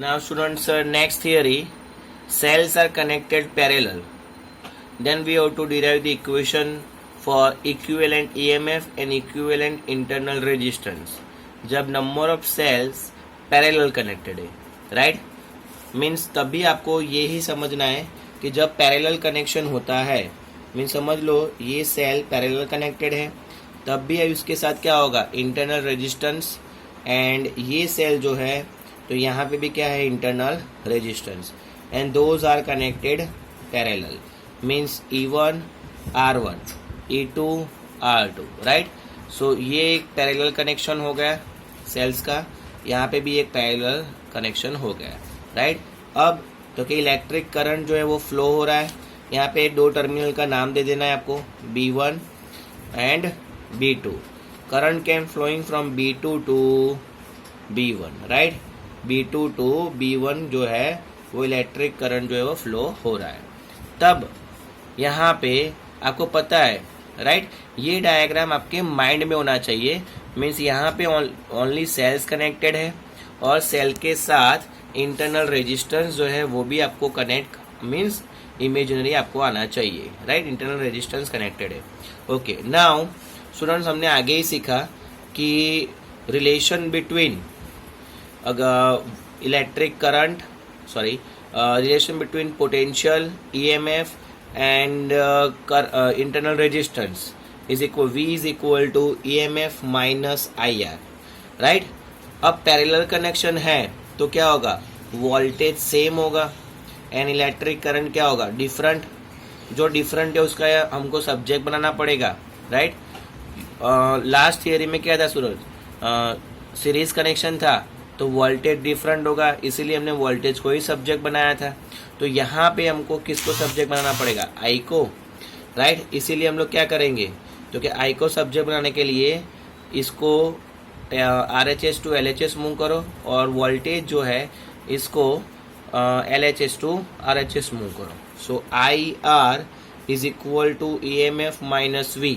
Now students, next theory, cells are connected parallel. Then we have to derive the equation for equivalent EMF and equivalent internal resistance. जब number of cells parallel connected है, right? Means तभी आपको ये ही समझना है कि जब parallel connection होता है, मीन्स समझ लो ये सेल पैरेलल कनेक्टेड है, तब भी इसके साथ क्या होगा, इंटरनल रेजिस्टेंस. एंड ये सेल जो है तो यहाँ पे भी क्या है, internal resistance. And those are connected parallel, means E1 R1 E2 R2, right. So ये एक पैरेलल कनेक्शन हो गया सेल्स का, यहाँ पे भी एक पैरेलल कनेक्शन हो गया, राइट. अब तो कि इलेक्ट्रिक करंट जो है वो फ्लो हो रहा है. यहाँ पे दो टर्मिनल का नाम दे देना है आपको, B1 and B2. Current can flowing from B2 to B1, right. B2 to B1 जो है वो इलेक्ट्रिक करंट जो है वो फ्लो हो रहा है. तब यहाँ पे आपको पता है, राइट, ये डायग्राम आपके माइंड में होना चाहिए. मीन्स यहाँ पे ओनली सेल्स कनेक्टेड है और सेल के साथ इंटरनल रेजिस्टेंस जो है वो भी आपको कनेक्ट, मीन्स इमेजिनरी आपको आना चाहिए, राइट. इंटरनल रेजिस्टेंस कनेक्टेड है. ओके, नाउ स्टूडेंट्स हमने आगे ही सीखा कि relation between electric current, relation between potential EMF and internal resistance is equal, V is equal to EMF minus IR, right. अब parallel connection है तो क्या होगा, वोल्टेज सेम होगा एंड इलेक्ट्रिक करंट क्या होगा, डिफरेंट. जो डिफरेंट है उसका हमको सब्जेक्ट बनाना पड़ेगा, राइट. लास्ट थियरी में क्या था सूरज, सीरीज कनेक्शन था तो वोल्टेज डिफरेंट होगा, इसीलिए हमने वोल्टेज को ही सब्जेक्ट बनाया था. तो यहाँ पे हमको किसको सब्जेक्ट बनाना पड़ेगा, आई को, राइट. इसीलिए हम लोग क्या करेंगे, तो कि आई को सब्जेक्ट बनाने के लिए इसको RHS टू LHS मूव करो और वोल्टेज जो है इसको LHS टू RHS मूव करो. So IR is equal to EMF minus V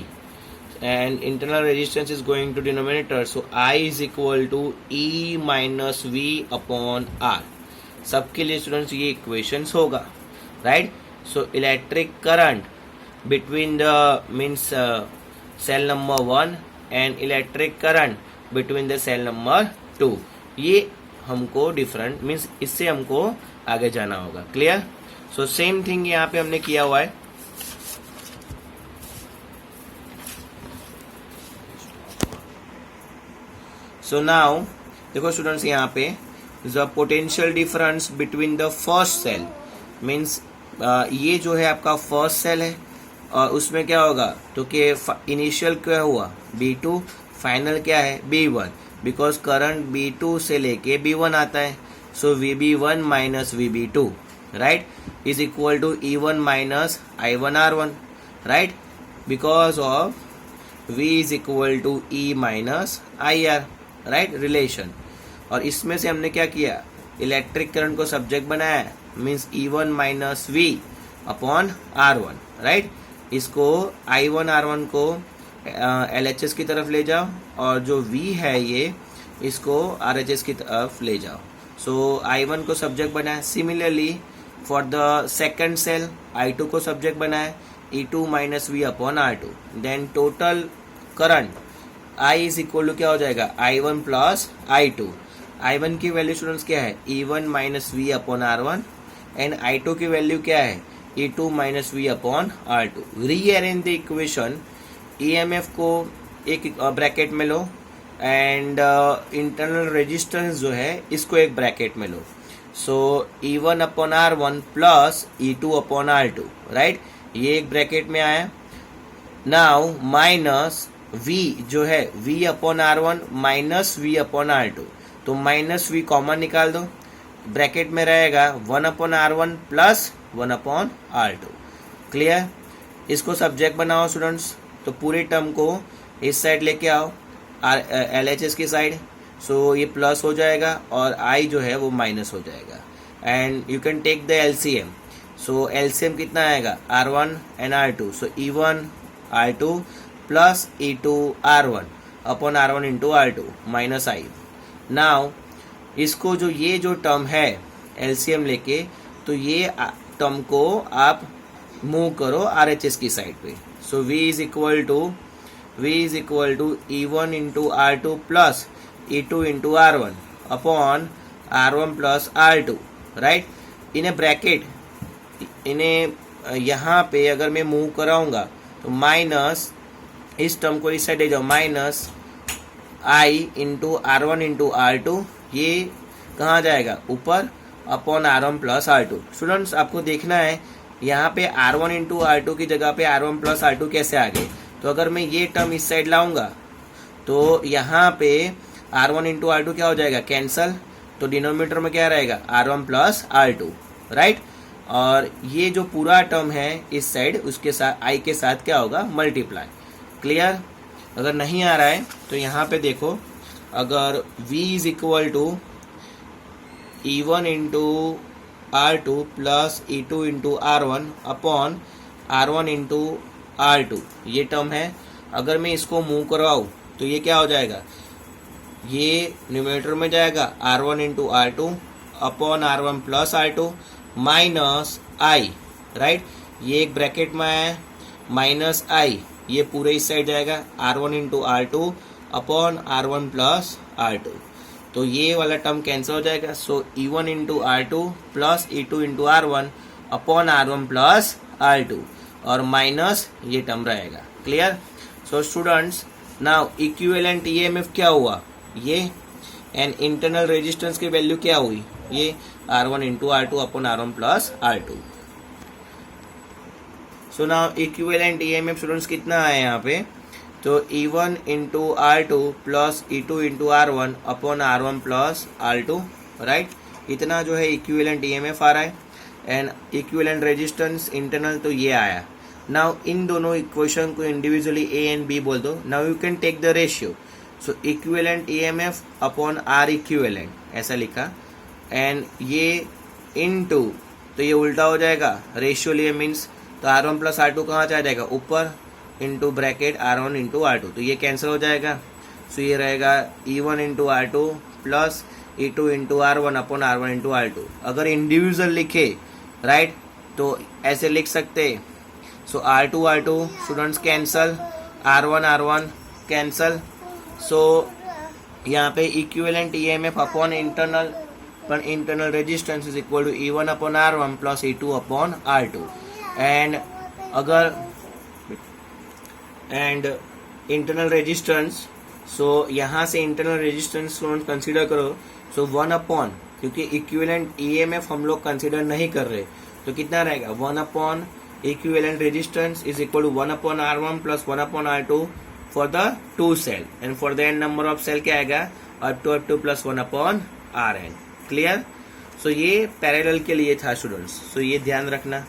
and internal resistance is going to denominator, so I is equal to E minus V upon R. सबके लिए students ये equations होगा, right. So electric current between the means cell number 1 and electric current between the cell number 2, ये हमको different means इससे हमको आगे जाना होगा. क्लियर. सो सेम थिंग यहाँ पे हमने किया हुआ है. सो नाउ देखो स्टूडेंट्स, यहाँ पे the potential difference between the first cell, means ये जो है आपका फर्स्ट सेल है और उसमें क्या होगा, तो कि इनिशियल क्या हुआ B2, फाइनल क्या है B1, बिकॉज करंट B2 से लेके B1 आता है. So VB1 minus VB2, right, is equal to E1 minus I1 R1, right, because of V is equal to E minus IR, right, relation. और इसमें से हमने क्या किया, इलेक्ट्रिक करंट को सब्जेक्ट बनाया, means E1 minus V upon R1, right. इसको I1 R1 को LHS की तरफ ले जाओ और जो V है ये इसको RHS की तरफ ले जाओ. सो I1 को सब्जेक्ट बनाया. Similarly for the second cell I2 को सब्जेक्ट बनाया, E2 minus V upon R2. Then total current I is equal to क्या हो जाएगा, I1 प्लस I2. I1 की वैल्यू स्टूडेंट्स क्या है, E1 minus V upon R1 and I2 की value क्या है, E2 minus V upon R2. Rearrange the equation, EMF को एक ब्रैकेट में लो एंड इंटरनल रेजिस्टेंस जो है इसको एक ब्रैकेट में लो. सो E1 upon R1 plus E2 upon R2, right, ये एक ब्रैकेट में आया. नाउ माइनस V जो है V upon R1 minus V upon R2, तो माइनस V कॉमन निकाल दो, ब्रैकेट में रहेगा 1 upon R1 plus 1 upon R2. Clear. इसको सब्जेक्ट बनाओ स्टूडेंट्स, तो पूरे टर्म को इस साइड लेके आओ LHS की साइड. सो ये प्लस हो जाएगा और I जो है वो माइनस हो जाएगा. And you can take the LCM. So LCM कितना आएगा, R1 and R2. So E1 R2 plus E2 R1 upon R1 into R2 minus I. Now इसको जो ये जो टर्म है एलसीएम लेके, तो ये टर्म को आप मूव करो RHS की साइड पे. So V is equal to E1 into R2 plus E2 into R1 upon R1 plus R2, right. इन्हें ब्रैकेट, इन्हें यहाँ पे अगर मैं मूव कराऊंगा तो माइनस, इस टर्म को इस साइड ले जाओ, minus I into R1 into R2, ये कहाँ जाएगा ऊपर, upon R1 plus R2. Students आपको देखना है यहाँ पे R1 इंटू R2 की जगह पे R1 प्लस R2 कैसे आ गए. तो अगर मैं ये टर्म इस साइड लाऊंगा तो यहाँ पे R1 इंटू R2 क्या हो जाएगा, कैंसल. तो डिनोमिनेटर में क्या रहेगा, R1 प्लस R2, राइट. और ये जो पूरा टर्म है इस साइड, उसके साथ I के साथ क्या होगा, मल्टीप्लाई. क्लियर. अगर नहीं आ रहा है तो यहाँ पे देखो, अगर V is equal to E1 into R2 plus E2 into R1 upon R1 into R2, ये टर्म है. अगर मैं इसको मूव करवाऊँ तो ये क्या हो जाएगा, ये न्यूमरेटर में जाएगा R1 into R2 upon R1 plus R2 minus I, right. ये एक ब्रैकेट में आया है, माइनस I, ये पूरे इस साइड जाएगा R1 into R2 upon R1 plus R2. तो ये वाला टर्म कैंसिल हो जाएगा. सो E1 into R2 plus E2 into R1 upon R1 plus R2 और माइनस ये टर्म रहेगा. Clear. So students, now equivalent EMF क्या हुआ, ये, एंड इंटरनल रेजिस्टेंस की वैल्यू क्या हुई, ये R1 into R2 upon R1 plus R2. So now equivalent EMF students कितना है यहाँ पे, तो E1 into R2 plus E2 into R1 upon R1 plus R2, right. इतना जो है इक्विवेलेंट EMF आ रहा है. एंड इक्विवेलेंट रेजिस्टेंस इंटरनल तो ये आया. नाउ इन दोनों इक्वेशन को इंडिविजुअली A एंड B बोल दो. Now you can take the ratio. So equivalent EMF upon R equivalent, ऐसा लिखा. एंड ये इनटू, तो ये उल्टा हो जाएगा, रेशियो लिए मीन्स, तो R1 प्लस R2 कहाँ जा जाएगा, ऊपर, into bracket R1 into R2, तो ये कैंसिल हो जाएगा. सो ये रहेगा E1 into R2 plus E2 into R1 upon R1 into R2. अगर इंडिविजुअल लिखे, राइट, तो ऐसे लिख सकते. So R2 students cancel, R1 cancel. So यहाँ पे equivalent EMF upon internal resistance is equal to E1 upon R1 plus E2 upon R2. And internal resistance, so यहाँ से इंटरनल रेजिस्टेंस कंसीडर करो. सो 1 अपॉन, क्योंकि equivalent EMF हम लोग consider नहीं कर रहे, तो कितना रहेगा, 1 upon equivalent resistance is equal to 1 upon R1 plus 1 upon R2 for the 2 cell, and for the n number of cell क्या आएगा, up2 plus 1 upon Rn. Clear. So ये पैरेलल के लिए था स्टूडेंट्स, सो ये ध्यान रखना.